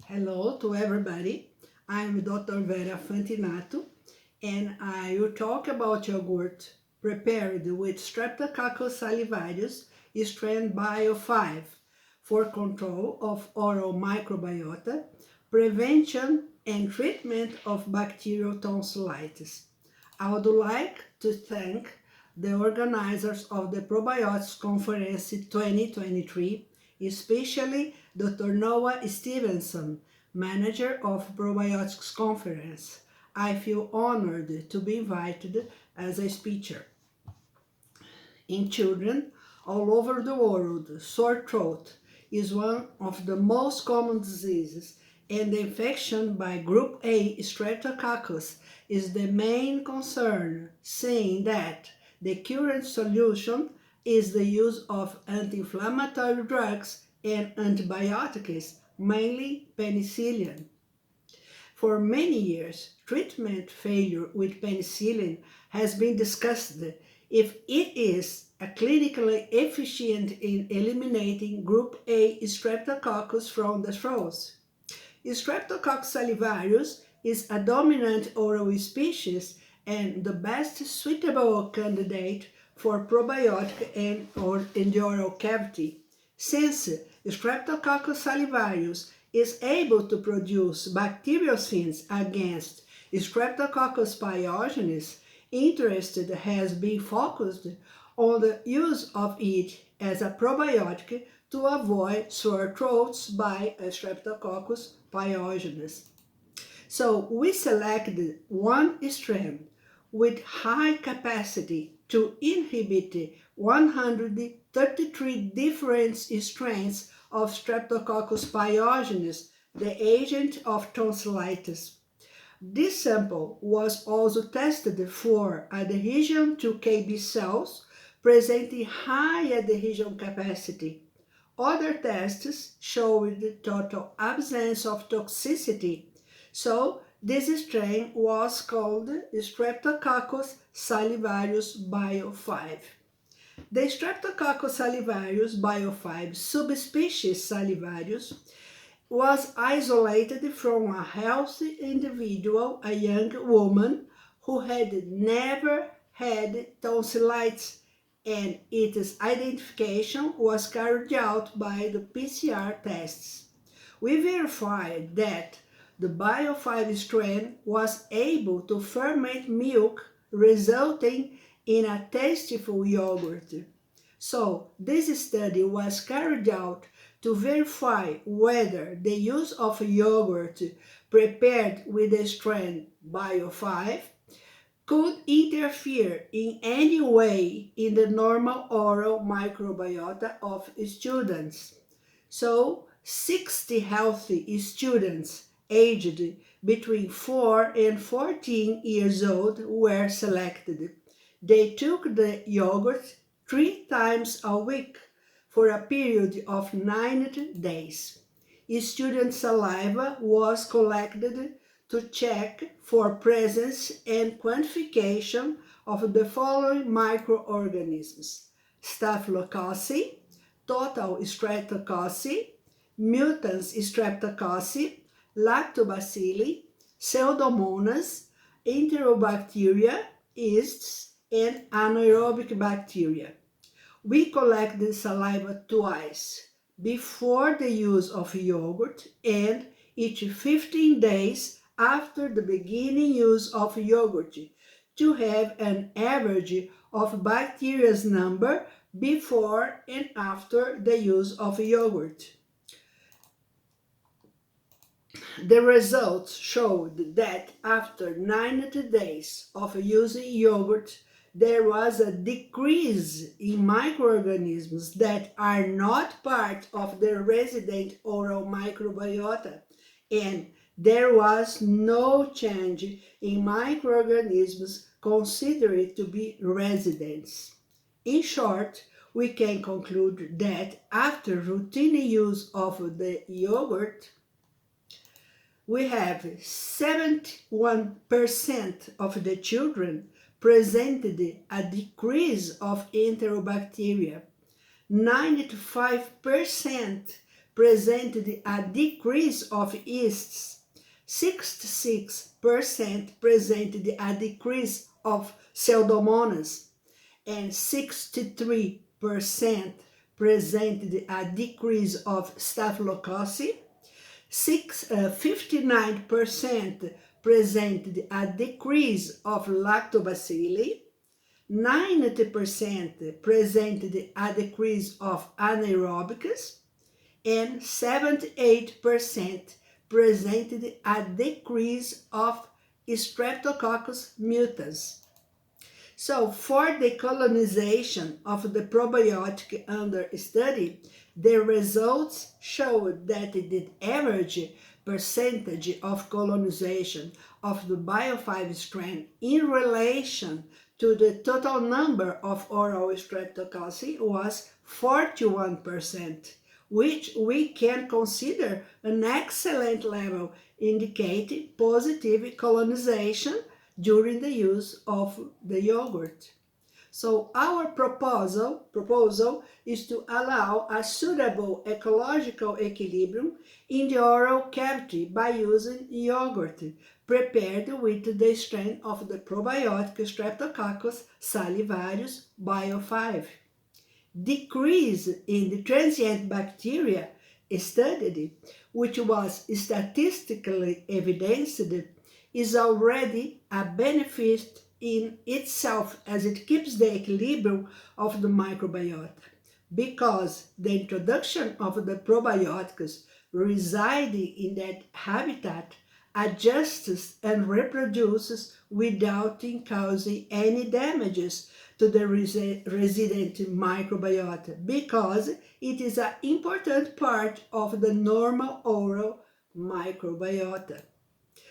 Hello to everybody. I'm Dr. Vera Fantinato and I will talk about yogurt prepared with Streptococcus salivarius strain Bio 5 for control of oral microbiota, prevention and treatment of bacterial tonsillitis. I would like to thank the organizers of the Probiotics Conference 2023, especially Dr. Noah Stevenson, manager of Probiotics Conference. I feel honored to be invited as a speaker. In children all over the world, sore throat is one of the most common diseases, and the infection by group A Streptococcus is the main concern, saying that the current solution is the use of anti-inflammatory drugs and antibiotics, mainly penicillin. For many years, treatment failure with penicillin has been discussed if it is clinically efficient in eliminating group A Streptococcus from the throat. Streptococcus salivarius is a dominant oral species and the best suitable candidate for probiotic and or in the oral cavity. Since Streptococcus salivarius is able to produce bacteriocins against Streptococcus pyogenes, interest has been focused on the use of it as a probiotic to avoid sore throats by Streptococcus pyogenes. So we selected one strain with high capacity to inhibit 133 different strains of Streptococcus pyogenes, the agent of tonsillitis. This sample was also tested for adhesion to KB cells presenting high adhesion capacity. Other tests showed total absence of toxicity, so this strain was called Streptococcus salivarius Bio 5. The Streptococcus salivarius Bio 5 subspecies salivarius was isolated from a healthy individual, a young woman who had never had tonsillitis, and its identification was carried out by the PCR tests. We verified that the Bio5 strain was able to ferment milk, resulting in a tasteful yogurt. So, this study was carried out to verify whether the use of yogurt prepared with the strain Bio5 could interfere in any way in the normal oral microbiota of students. So, 60 healthy students aged between 4 and 14 years old were selected. They took the yogurt 3 times a week for a period of 90 days. Student saliva was collected to check for presence and quantification of the following microorganisms: Staphylococcus, total Streptococcus, mutans Streptococcus, Lactobacilli, Pseudomonas, Enterobacteria, yeasts, and anaerobic bacteria. We collect the saliva twice, before the use of yogurt and each 15 days after the beginning use of yogurt, to have an average of bacteria's number before and after the use of yogurt. The results showed that after 90 days of using yogurt, there was a decrease in microorganisms that are not part of the resident oral microbiota, and there was no change in microorganisms considered to be residents. In short, we can conclude that after routine use of the yogurt, we have 71% of the children presented a decrease of enterobacteria. 95% presented a decrease of yeasts, 66% presented a decrease of pseudomonas, and 63% presented a decrease of staphylococci, 59% presented a decrease of lactobacilli, 90% presented a decrease of anaerobicus, and 78% presented a decrease of Streptococcus mutans. So for the colonization of the probiotic under study, the results showed that the average percentage of colonization of the Bio5 strain in relation to the total number of oral streptococci was 41%, which we can consider an excellent level indicating positive colonization during the use of the yogurt. So our proposal is to allow a suitable ecological equilibrium in the oral cavity by using yogurt prepared with the strain of the probiotic Streptococcus salivarius Bio5. Decrease in the transient bacteria studied, which was statistically evidenced, is already a benefit in itself as it keeps the equilibrium of the microbiota, because the introduction of the probiotics residing in that habitat adjusts and reproduces without causing any damages to the resident microbiota, because it is an important part of the normal oral microbiota.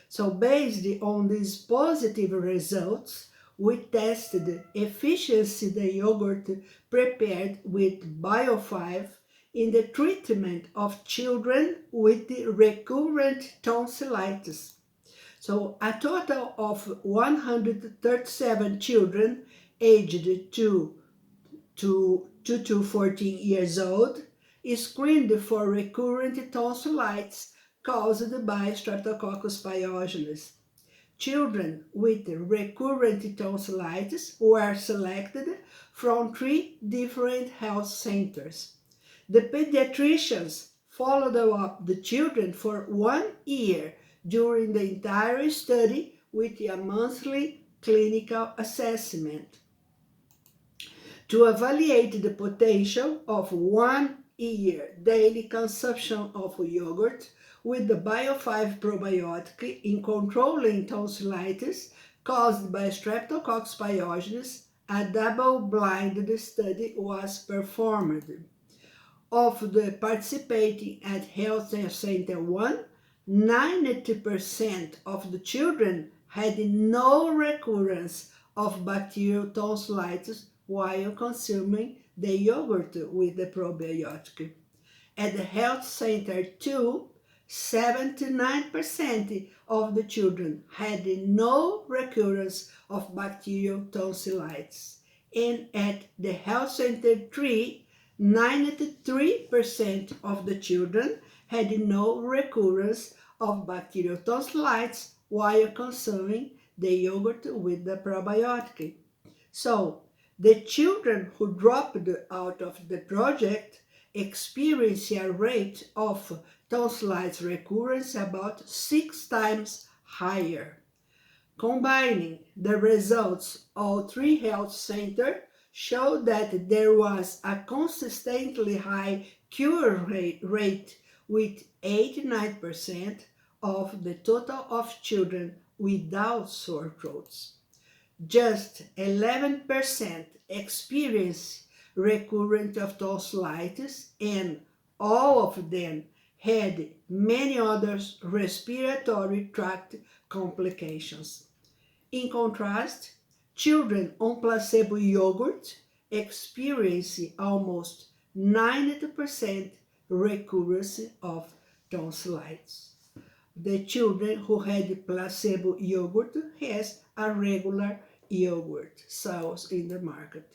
So based on these positive results, we tested efficiency the yogurt prepared with Bio5 in the treatment of children with recurrent tonsillitis. So a total of 137 children aged 2 to 14 years old is screened for recurrent tonsillitis caused by Streptococcus pyogenes. Children with recurrent tonsillitis were selected from 3 different health centers. The pediatricians followed up the children for 1 year during the entire study with a monthly clinical assessment to evaluate the potential of 1 year daily consumption of yogurt with the Bio5 probiotic in controlling tonsillitis caused by Streptococcus pyogenes. A double-blinded study was performed. Of the participating at Health Center 1, 90% of the children had no recurrence of bacterial tonsillitis while consuming the yogurt with the probiotic. At the Health Center 2, 79% of the children had no recurrence of bacterial tonsillitis. And at the Health Center 3, 93% of the children had no recurrence of bacterial tonsillitis while consuming the yogurt with the probiotic. So, the children who dropped out of the project experienced a rate of tonsillitis recurrence about 6 times higher. Combining the results, all 3 health centers showed that there was a consistently high cure rate with 89% of the total of children without sore throats. Just 11% experienced recurrent of tonsillitis, and all of them had many other respiratory tract complications. In contrast, children on placebo yogurt experience almost 90% recurrence of tonsillitis. The children who had placebo yogurt has a regular yogurt sold in the market.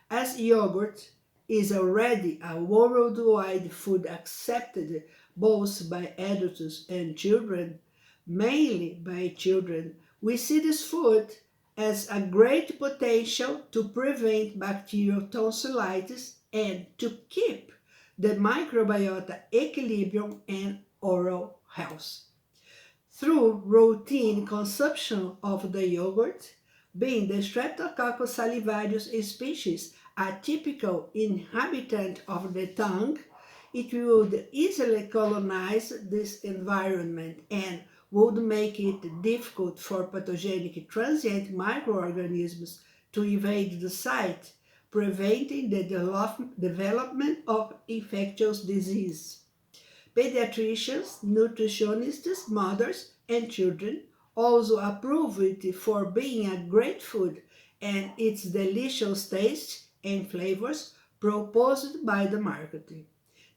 As yogurt is already a worldwide food accepted both by adults and children, mainly by children, we see this food as a great potential to prevent bacterial tonsillitis and to keep the microbiota equilibrium and oral health. Through routine consumption of the yogurt, being the Streptococcus salivarius species a typical inhabitant of the tongue, it would easily colonize this environment and would make it difficult for pathogenic transient microorganisms to invade the site, preventing the development of infectious disease. Pediatricians, nutritionists, mothers, and children also approve it for being a great food and its delicious taste and flavors proposed by the marketing.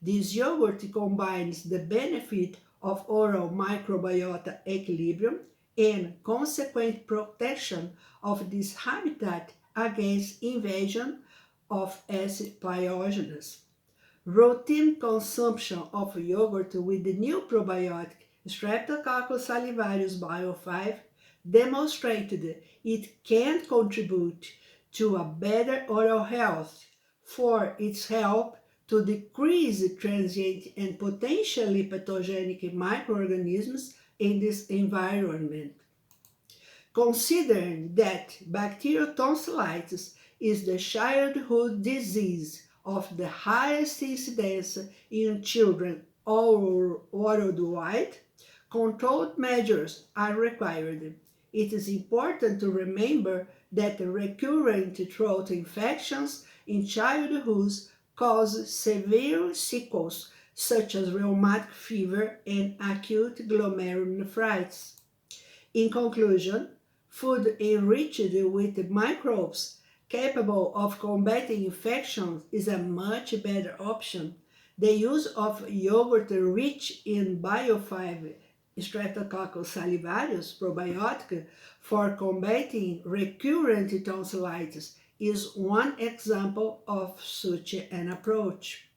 This yogurt combines the benefit of oral microbiota equilibrium and consequent protection of this habitat against invasion of acid pyogenes. Routine consumption of yogurt with the new probiotic Streptococcus salivarius Bio5 demonstrated it can contribute to a better oral health for its help to decrease transient and potentially pathogenic microorganisms in this environment. Considering that bacterial tonsillitis is the childhood disease of the highest incidence in children all worldwide, controlled measures are required. It is important to remember that recurrent throat infections in childhood cause severe sequels such as rheumatic fever and acute glomerulonephritis. In conclusion, food enriched with microbes capable of combating infections is a much better option. The use of yogurt rich in Bio5 Streptococcus salivarius probiotic for combating recurrent tonsillitis is one example of such an approach.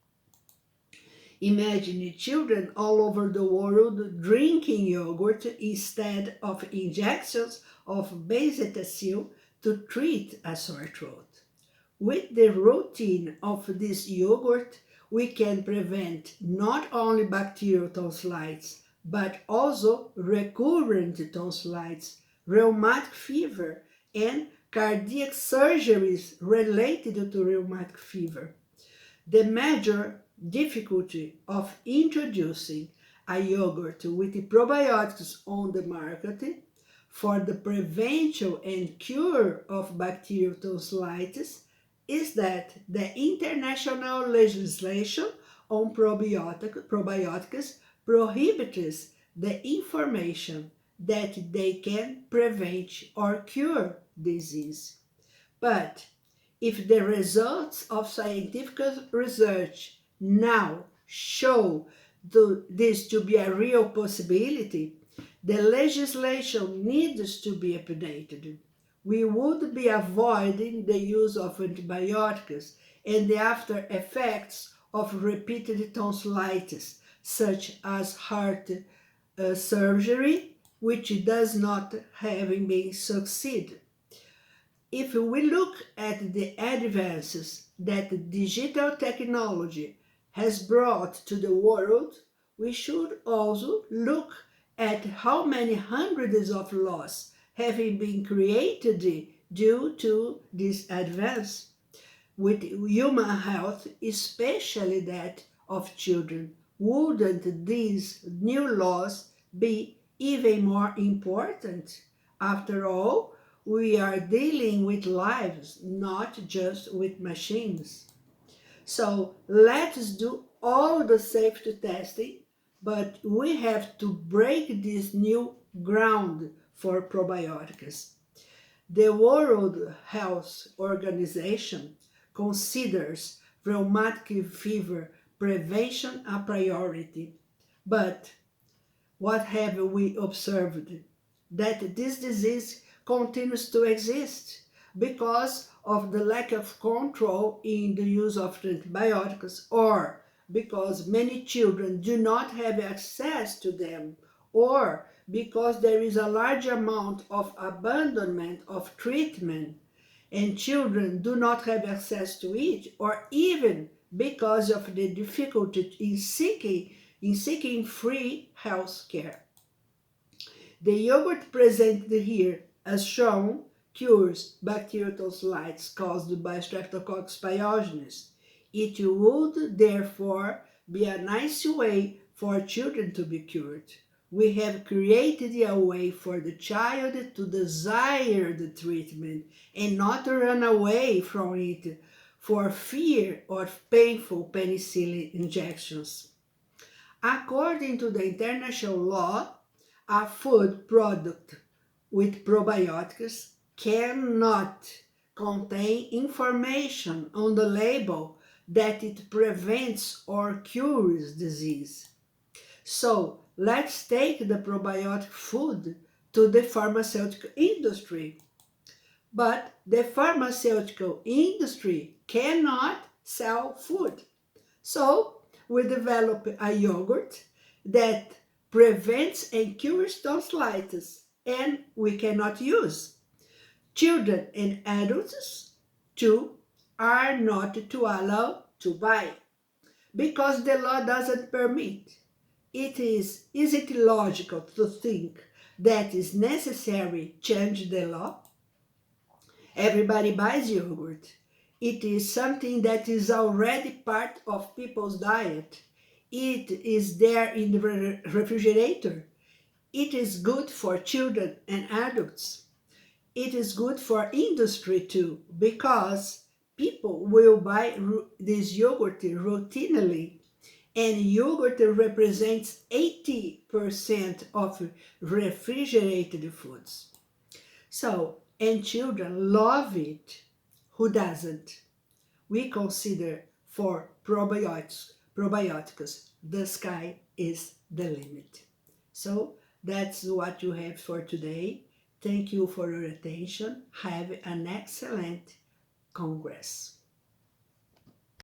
Imagine children all over the world drinking yogurt instead of injections of benzetacil to treat a sore throat. With the routine of this yogurt, we can prevent not only bacterial tonsillitis, but also recurrent tonsillitis, rheumatic fever, and cardiac surgeries related to rheumatic fever. The major difficulty of introducing a yogurt with probiotics on the market for the prevention and cure of bacterial tonsillitis is that the international legislation on probiotics prohibits the information that they can prevent or cure disease. But if the results of scientific research now show this to be a real possibility, the legislation needs to be updated. We would be avoiding the use of antibiotics and the after effects of repeated tonsillitis, such as heart surgery, which does not having been succeed. If we look at the advances that digital technology has brought to the world, we should also look at how many hundreds of laws have been created due to this advance. With human health, especially that of children, wouldn't these new laws be even more important? After all, we are dealing with lives, not just with machines. So let's do all the safety testing, but we have to break this new ground for probiotics. The World Health Organization considers rheumatic fever prevention a priority. But what have we observed? That this disease continues to exist because of the lack of control in the use of antibiotics, or because many children do not have access to them, or because there is a large amount of abandonment of treatment and children do not have access to it, or even because of the difficulty in seeking free health care. The yogurt presented here, as shown, cures bacterial tonsillitis caused by Streptococcus pyogenes. It would therefore be a nice way for children to be cured. We have created a way for the child to desire the treatment and not run away from it for fear of painful penicillin injections. According to the international law, a food product with probiotics cannot contain information on the label that it prevents or cures disease. So let's take the probiotic food to the pharmaceutical industry. But the pharmaceutical industry cannot sell food. So we develop a yogurt that prevents and cures tonsillitis, and we cannot use. Children and adults, too, are not to allow to buy because the law doesn't permit. Is it logical to think that is necessary change the law? Everybody buys yogurt. It is something that is already part of people's diet. It is there in the refrigerator. It is good for children and adults. It is good for industry too, because people will buy this yogurt routinely, and yogurt represents 80% of refrigerated foods. So, and children love it. Who doesn't? We consider for probiotics, the sky is the limit. So that's what you have for today. Thank you for your attention. Have an excellent Congress.